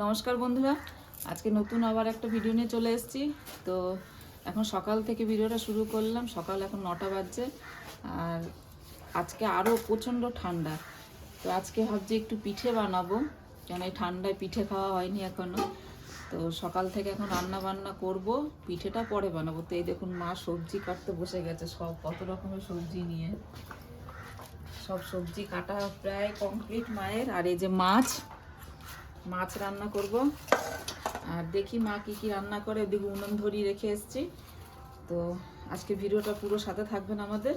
নমস্কার বন্ধুরা, আজকে নতুন আবার একটা ভিডিও নিয়ে চলে এসেছি। তো এখন সকাল থেকে ভিডিওটা শুরু করলাম। সকাল এখন 9টা বাজছে আর আজকে আরও প্রচণ্ড ঠান্ডা। তো আজকে ভাবছি একটু পিঠে বানাবো, কেন এই ঠান্ডায় পিঠে খাওয়া হয়নি এখনও। তো সকাল থেকে এখন রান্না বান্না করব, পিঠেটা পরে বানাবো। তো এই দেখুন মা সবজি কাটতে বসে গেছে, সব কত রকমের সবজি নিয়ে। সব সবজি কাটা প্রায় কমপ্লিট মায়ের। আর এই যে মাছ রান্না করব। আর দেখি মা কি কি রান্না করে, ওদিকে উনুন ধরিয়ে রেখে এসেছি। তো আজকে ভিডিওটা পুরো সাথে থাকবেন আমাদের।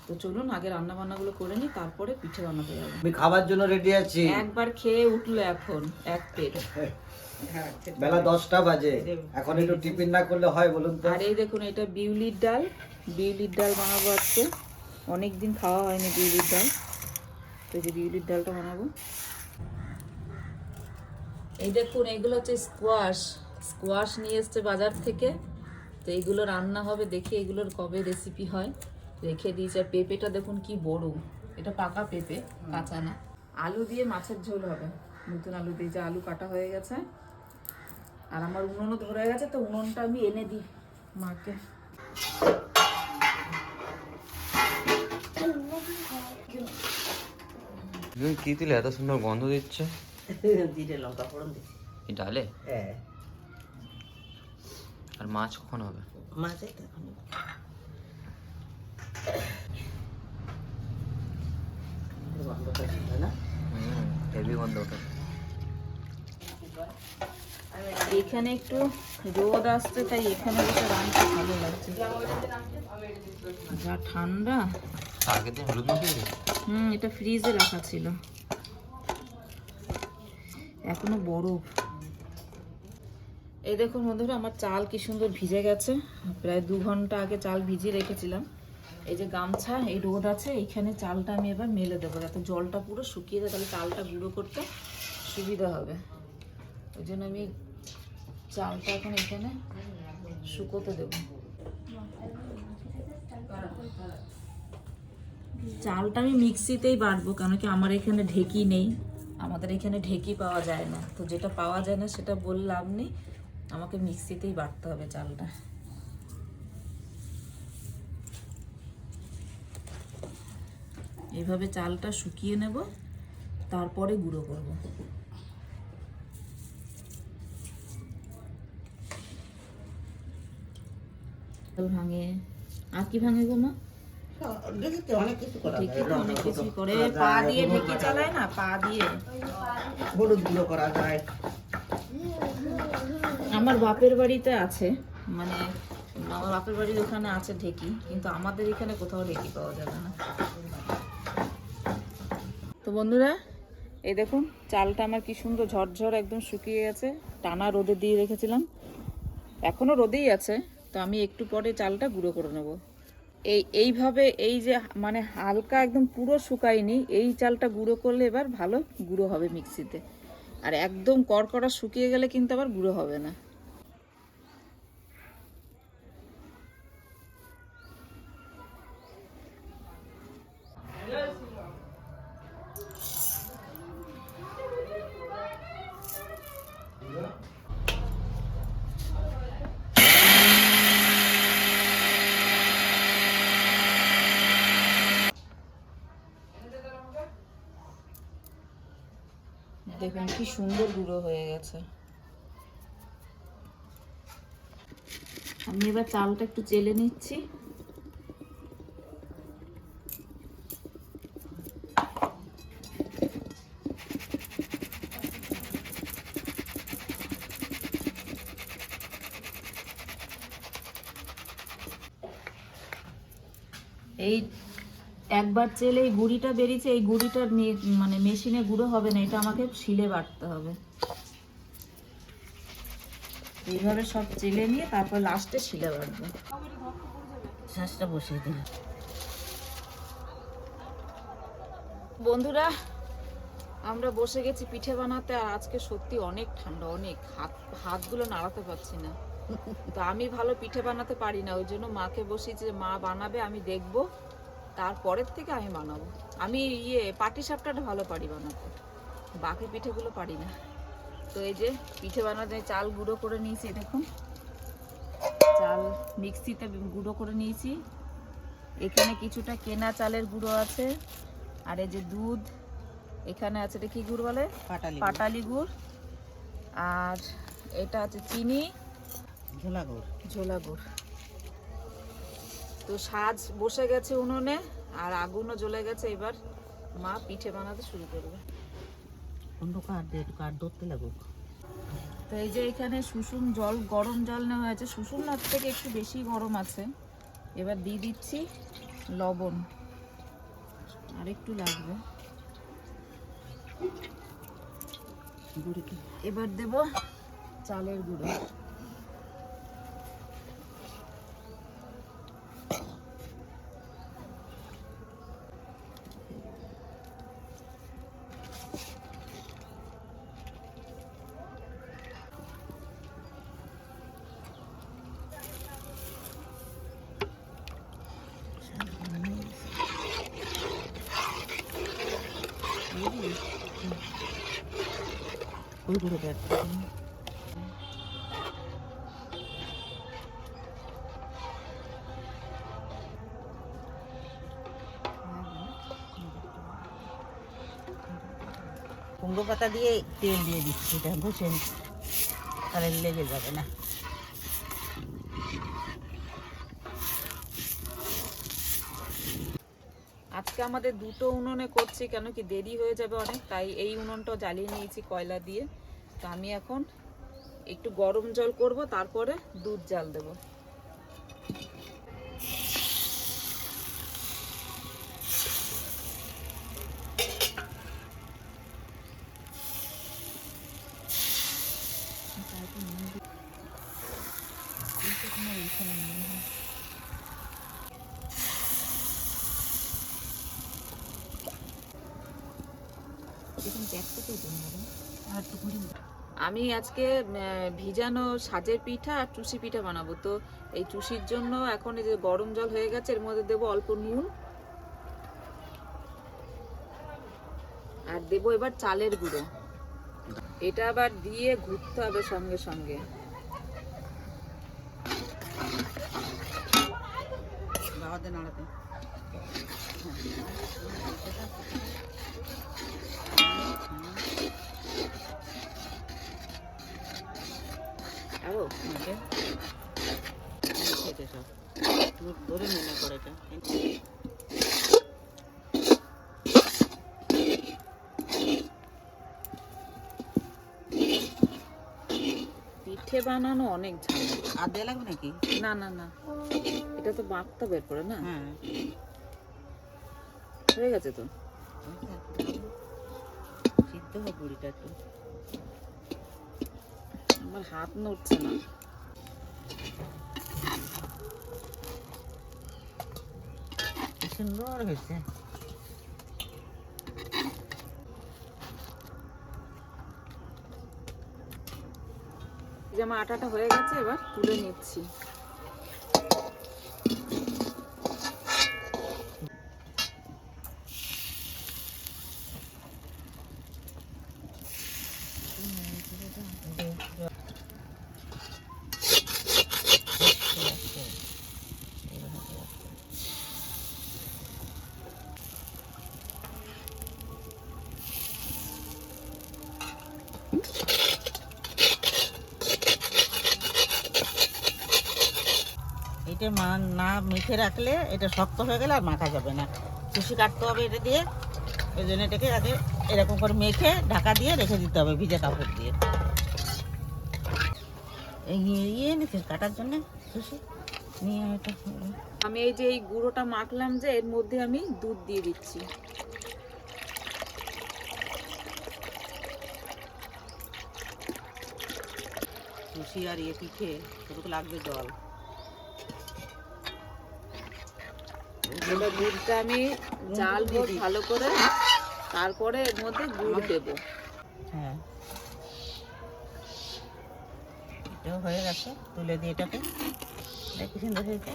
তো চলুন আগে রান্না বান্নাগুলো করে নিই, তারপরে পিঠে বানাতে যাবো। আমি খাবার জন্য রেডি আছি। একবার খেয়ে উঠলো এখন এক পেট। বেলা 10টা বাজে, এখন একটু টিফিন না করলে হয় বলুন তো? আর এই দেখুন, এটা বিউলির ডাল বানাবো আজকে। অনেকদিন খাওয়া হয়নি বিউলির ডাল, তো এই যে বিউলির ডালটা বানাবো। এই দেখুন, এগুলো হচ্ছে স্কোয়াশ নিয়ে এসছে বাজার থেকে। তো এইগুলো রান্না হবে, দেখি এগুলোর কবে রেসিপি হয়। রেখে দিয়েছি। আর পেঁপেটা দেখুন কি বড়, এটা পাকা পেঁপে, কাঁচা না। আলু দিয়ে মাছের ঝোল হবে, নতুন আলু দিয়ে। যে আলু কাটা হয়ে গেছে আর আমার উনুনও ধরে গেছে, তো উনুনটা আমি এনে দিই মাকে। কি দিলে এত সুন্দর গন্ধ দিচ্ছে? জিরে লঙ্কা ফোড়ন দিচ্ছি এই ডালে। হ্যাঁ, আর মাছ কখন হবে? মাছ এই তো এখন। গন্ধটা ছিল না, হেভি গন্ধ ওঠে। এখানে একটু রোদ আসছে, তাই এখানে বসে রান্না ভালো লাগছে। যা ঠান্ডা। আগের দিন হলুদ মাখিয়ে দিয়েছি। এটা ফ্রিজে রাখা ছিল, এখনো বরফ। এই দেখুন বন্ধুরা, আমার চাল কি সুন্দর ভিজে গেছে। প্রায় 2 ঘন্টা আগে চাল ভিজিয়ে রেখেছিলাম। এই যে গামছা, এই রোদ আছে, এইখানে চালটা আমি এবার মেলে দেবো, যাতে জলটা পুরো শুকিয়ে যায়, তাহলে চালটা গুঁড়ো করতে সুবিধা হবে। ওই জন্য আমি চালটা এখন এখানে শুকোতে দেবো। চালটা আমি মিক্সিতেই বাটবো, কেন কি আমার এখানে ঢেকি নেই। আমাদের এখানে ঢেকি পাওয়া যায় না, তো যেটা পাওয়া যায় না সেটা বললে লাভ নেই, আমাকে মিক্সিতেই বাটতে হবে চালটা। এইভাবে চালটা শুকিয়ে নেব, তারপরে গুঁড়ো করব। ভাঙে আর কি ভাঙে গো মা? অনেক কিছু করা যায়। ঢেকি তো অনেক কিছু করে, পা দিয়ে ঢেকি চালায় না, পা দিয়ে হলুদ গুঁড়ো করা যায়। আমার বাপের বাড়িতে আছে, মানে আমার বাপের বাড়ির ওখানে আছে ঢেকি, কিন্তু আমাদের এখানে কোথাও ঢেকি পাওয়া যাবে না। তো বন্ধুরা, এই দেখুন চালটা আমার কি সুন্দর ঝরঝর একদম শুকিয়ে গেছে। টানা রোদে দিয়ে রেখেছিলাম, এখনো রোদেই আছে। তো আমি একটু পরে চালটা গুঁড়ো করে নেব। এইভাবে, এই যে মানে হালকা একদম পুরো শুকায়নি, এই চালটা গুঁড়ো করলে এবার ভালো গুঁড়ো হবে মিক্সিতে। আর একদম কড়কড়া শুকিয়ে গেলে কিন্তু আবার গুঁড়ো হবে না। দেখুন কি সুন্দর গুঁড়ো হয়ে গেছে। আমি এবার চালটা একটু চেলে নিচ্ছি। এই একবার চেলে এই গুঁড়িটা বেরিয়েছে, এই গুঁড়িটা মানে মেশিনে গুঁড়ো হবে না, এটা আমাকে শিলে বাটতে হবে। এইভাবে সব চেলে নিয়ে তারপর লাস্টে শিলে বাটবো। শ্বাসটা বসিয়ে দিন বন্ধুরা, আমরা বসে গেছি পিঠে বানাতে। আর আজকে সত্যি অনেক ঠান্ডা, অনেক হাতগুলো নাড়াতে পারছি না। তো আমি ভালো পিঠে বানাতে পারি না, ওই জন্য মাকে বসিয়েছি যে মা বানাবে, আমি দেখবো, তারপরের থেকে আমি বানাবো। আমি পাটিসাপটাটা ভালো পারি বানাতে, বাকি পিঠেগুলো পারি না। তো এই যে পিঠে বানাতে চাল গুঁড়ো করে নিয়েছি, দেখুন চাল মিক্সিতে গুঁড়ো করে নিয়েছি। এখানে কিছুটা কেনা চালের গুঁড়ো আছে, আর এই যে দুধ, এখানে আছে এটা কি গুড় বলে, পাটালি গুড়, আর এটা আছে চিনি, ঝোলা গুড়। তো সাজ বসে গেছে উনুনে আর আগুনও জ্বলে গেছে। এবার মা পিঠে বানাতে শুরু করবে। তো এই যে এখানে সুষুম জল, গরম জল নেওয়া হয়েছে, সুষুম না থেকে একটু বেশি গরম আছে। এবার দিয়ে দিচ্ছি লবণ, আর একটু লাগবে। এবার দেব চালের গুঁড়ো। কুমড়ো পাতা দিয়ে তেল দিয়ে দিচ্ছি, এটা বুঝছেন, তাহলে লেগে যাবে না। আজকে আমাদের দুটো উনুনে করছি, কেন কি দেরি হয়ে যাবে অনেক, তাই এই উনুনটাও জ্বালিয়ে নিয়েছি কয়লা দিয়ে। তো আমি এখন একটু গরম জল করব, তারপরে দুধ জাল দেবো। আমি আজকে ভিজানো সাজের পিঠা আর চুষি পিঠা বানাবো। তো এই চুষির জন্য এখন এই যে গরম জল হয়ে গেছে, এর মধ্যে দেবো অল্প নুন, আর দেবো এবার চালের গুঁড়ো। এটা আবার দিয়ে ঘুরতে হবে সঙ্গে সঙ্গে। নাড়াতে আরো ধরে মনে করে এটা পিঠে বানানো অনেক ঝামেলা। আর দেওয়া লাগবে নাকি? না না না, এটা তো বাঁকতে বের করে না। হ্যাঁ, হয়ে গেছে তো, সিদ্ধ হবে বুড়িটা একটু। আমার হাত নড়ছে না। সুন্দর হয়েছে। যে আমার আটাটা হয়ে গেছে, এবার তুলে নিচ্ছি। এটা না মেখে রাখলে এটা শক্ত হয়ে গেলে আর মাখা যাবে না। কুচি কাটতে হবে এটা দিয়ে, ওই জন্য এটাকে আগে এরকম করে মেখে ঢাকা দিয়ে রেখে দিতে হবে ভিজে কাপড় দিয়ে। ইয়ে নিতে কাটার জন্য কুচি নিয়ে এটা আমি এই যে এই গুঁড়োটা মাখলাম, যে এর মধ্যে আমি দুধ দিয়ে দিচ্ছি। কুচি আর ইয়ে পিঠে কতটুকু লাগবে জল। এবার দুধটা আমি জাল দিয়ে ভালো করে, তারপরে এর মধ্যে গুড় দেবো। হ্যাঁ, এটাও হয়ে গেছে, তুলে দিয়ে এটাকে কি সুন্দর হয়েছে।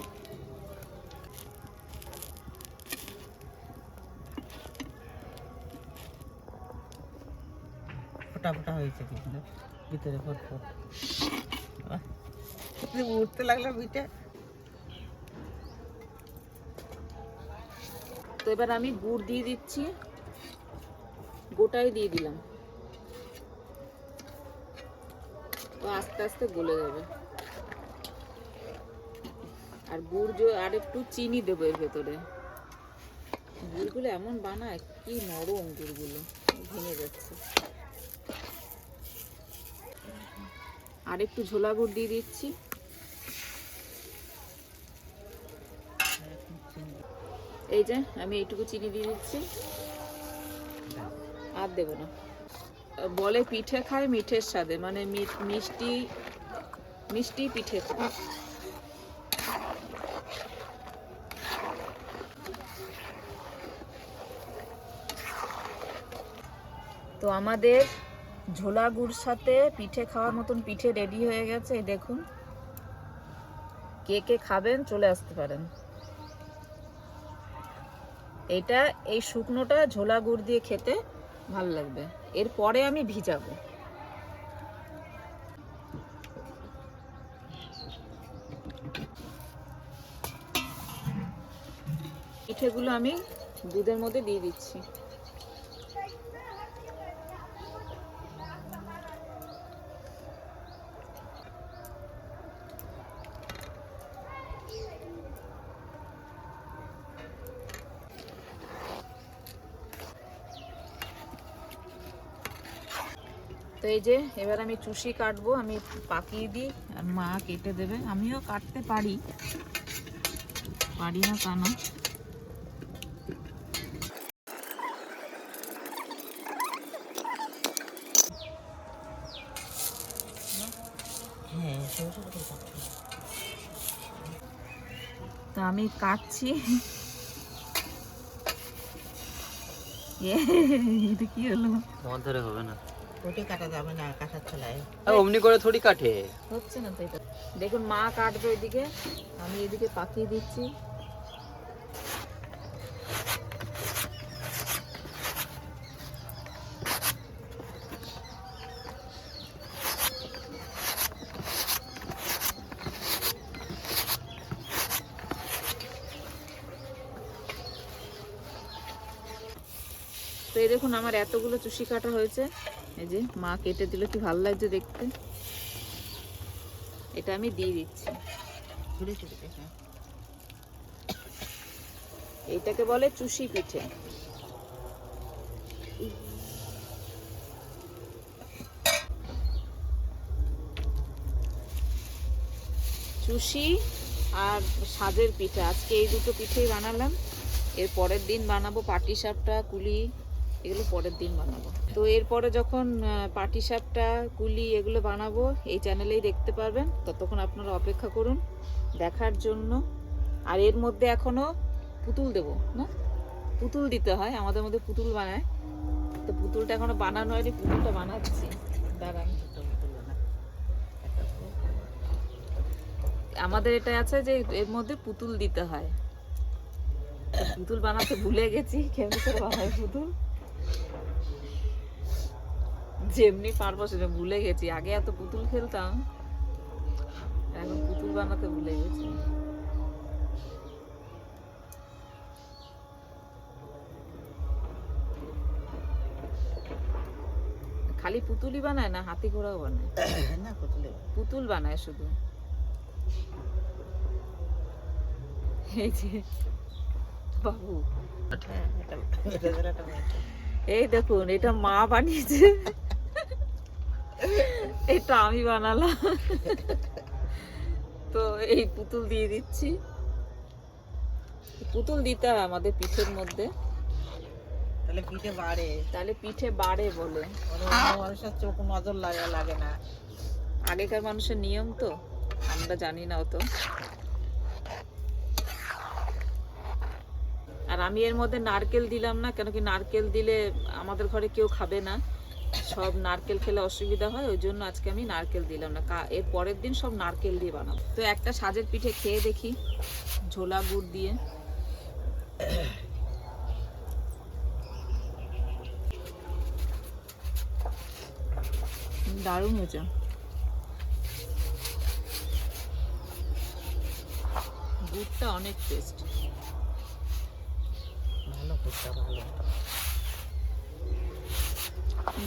ফোটা ফোটা হয়েছে কি সুন্দর। ভিতরে ফটফট উঠতে লাগলো পিঠে। তো এবার আমি গুড় দিয়ে দিচ্ছি, গোটাই দিয়ে দিলাম, তো আস্তে আস্তে গলে যাবে। আর গুড় আর একটু চিনি দেবো এর ভেতরে। গুড়গুলো এমন বানায়, কি নরম গুড়গুলো, ভেঙে যাচ্ছে। আর একটু ঝোলা গুড় দিয়ে দিচ্ছি। এই যে আমি এইটুকু চিনি দিয়ে দিচ্ছি, আর দেবো না। বলে পিঠে খায় মিঠের স্বাদে, মানে মিষ্টি মিষ্টি পিঠে খায়। তো আমাদের ঝোলা গুড় সাথে পিঠে খাওয়ার মতন পিঠে রেডি হয়ে গেছে। এই দেখুন, কে কে খাবেন চলে আসতে পারেন। এটা এই শুকনোটা ঝোলা গুড় দিয়ে খেতে ভালো লাগবে। এরপরে আমি ভিজাবো। পিঠেগুলো আমি দুধের মধ্যে দিয়ে দিচ্ছি। তো এই যে এবার আমি চুষি কাটবো, আমি পাকিয়ে দিই আর মা কেটে দেবে। আমিও কাটতে পারি, পারি না তা না। তো আমি কাটছি। এটা কি হলো? তোমার ধরে হবে না, ওটি কাটা যাবে না, কাটার ছলায় অমনি করে থোড়ি কাটে। হচ্ছে না তো এটা। দেখুন মা কাটবে এদিকে, আমি এদিকে পাকিয়ে দিচ্ছি। তো এই দেখুন আমার এতগুলো চুষি কাটা হয়েছে। এই যে মা কেটে দিল, কি ভালো লাগছে দেখতে। এটা আমি দিয়ে দিচ্ছি। এইটাকে বলে চুষি পিঠে। চুষি আর সাজের পিঠে, আজকে এই দুটো পিঠেই বানালাম। এর পরের দিন বানাবো পাটিসাপটা, কুলি, এগুলো পরের দিন বানাবো। তো এরপরে যখন পাটিসাপটা, কুলি এগুলো বানাবো এই চ্যানেলেই দেখতে পারবেন। ততক্ষণ আপনারা অপেক্ষা করুন দেখার জন্য। আর এর মধ্যে এখনো পুতুল দেব না, পুতুল দিতে হয়, আমাদের মধ্যে পুতুল বানায়। তো পুতুলটা এখনো বানানো হয়নি, পুতুলটা বানাচ্ছি, দাঁড়ান। আমাদের এটা আছে যে এর মধ্যে পুতুল দিতে হয়। পুতুল বানাতে ভুলে গেছি, কেমনি করে বানাই পুতুল, যেমনি পারবো সেটা ভুলে গেছি। আগে এত পুতুল খেলতাম, এখন পুতুল বানাতে ভুলে গেছি। খালি পুতুলই বানায় না, হাতি ঘোড়াও বানায়? না, পুতুল বানায় শুধু। এই যে বাবু, এই দেখুন এটা মা বানিয়েছে, এটা আমি বানালাম। তো এই পুতুল দিয়ে দিচ্ছি। পুতুল দিতে হয় আমাদের পিঠের মধ্যে, তাহলে পিঠে বাড়ে, তাহলে পিঠে বাড়ে বলে। মানুষের চোখ নজর লাগে না। আগেকার মানুষের নিয়ম তো, আমরা জানি না অত। আর আমি এর মধ্যে নারকেল দিলাম না, কেন কি নারকেল দিলে আমাদের ঘরে কেউ খাবে না, সব নারকেল খেলে অসুবিধা হয়, ওই জন্য আজকে আমি নারকেল দিলাম না। এর পরের দিন সব নারকেল দিয়ে বানাবো। তো একটা সাজের পিঠে খেয়ে দেখি ঝোলা গুড় দিয়ে। দারুণ হয়েছে। গুড়টা অনেক টেস্ট, ভালো করতে ভালো।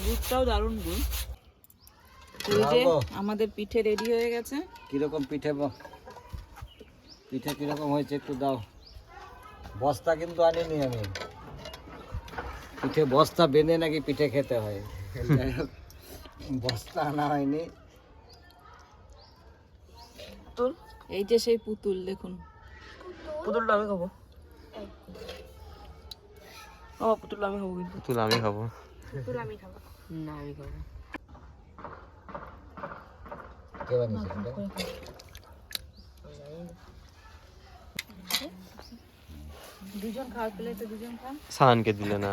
গুড়টাও দারুণ গুড়। এই যে আমাদের পিঠে রেডি হয়ে গেছে। কিরকম পিঠে পিঠে কিরকম হয়েছে একটু দাও। বস্তা কিন্তু আনিনি আমি, পিঠে বস্তা বেঁধে নাকি পিঠে খেতে হয়, যাই হোক, বস্তা আনা হয়নি। এই যে সেই পুতুল দেখুন, পুতুলটা আমি খাবো। পুতুল আমি খাবো। না আমি খাবো। কে বানিয়েছে এটা? দুজন খাওয়ার প্লেটে দুজন খান। সানকে দিলে না।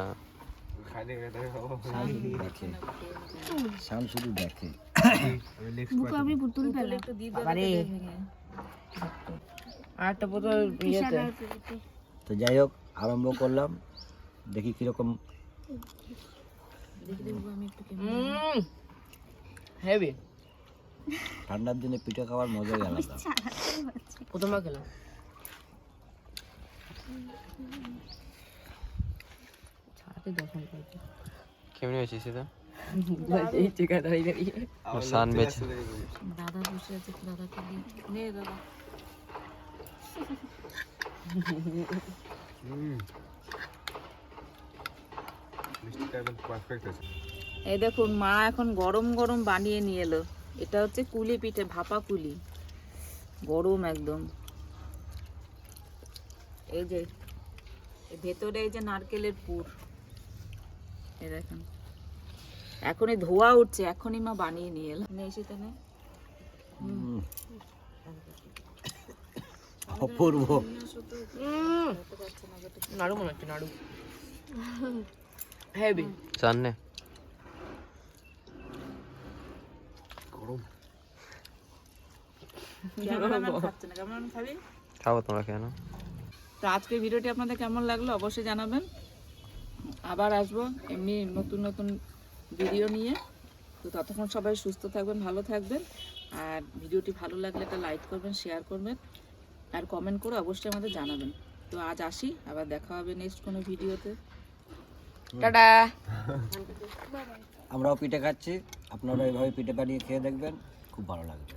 দেখে শাম শুধু দেখে। একটু দিয়ে দেবে ভেঙে। আর একটা বোতল ইয়েতে। তো যাই হোক, আরম্ভ করলাম, দেখি কিরকম। দেখি দেখবো আমি একটু হেভি। ঠান্ডার দিনে পিঠে খাওয়ার মজাই আলাদা। প্রথমবার খেলাম। কেমন হয়েছে সেটা? দাদা সান বেছে বসে আছে, দাদাকে দিয়ে নে দাদা। এই দেখুন মা এখন গরম গরম বানিয়ে নিয়ে এলো। এটা হচ্ছে কুলি পিঠে, ভাপা কুলি, গরম একদম। এই যে ভেতরে এই যে নারকেলের পুর, এই দেখুন এখনই ধোয়া উঠছে, এখনই মা বানিয়ে নিয়ে এলো। এসে তাহলে অপূর্ব। নাড়ু মনে হচ্ছে, নাড়ু হেভি। চান নে খাচ্ছে না, কেমন খাবি? খাবো, তোমরা কেন? তো আজকের ভিডিওটি আপনাদের কেমন লাগলো অবশ্যই জানাবেন। আবার আসবো এমনি নতুন নতুন ভিডিও নিয়ে। তো ততক্ষণ সবাই সুস্থ থাকবেন, ভালো থাকবেন। আর ভিডিওটি ভালো লাগলে একটা লাইক করবেন, শেয়ার করবেন, আর কমেন্ট করে অবশ্যই আমাদের জানাবেন। তো আজ আসি, আবার দেখা হবে নেক্সট কোনো ভিডিওতে। টাটা। আমরাও পিঠে খাচ্ছি, আপনারা এইভাবে পিঠে বানিয়ে খেয়ে দেখবেন, খুব ভালো লাগবে।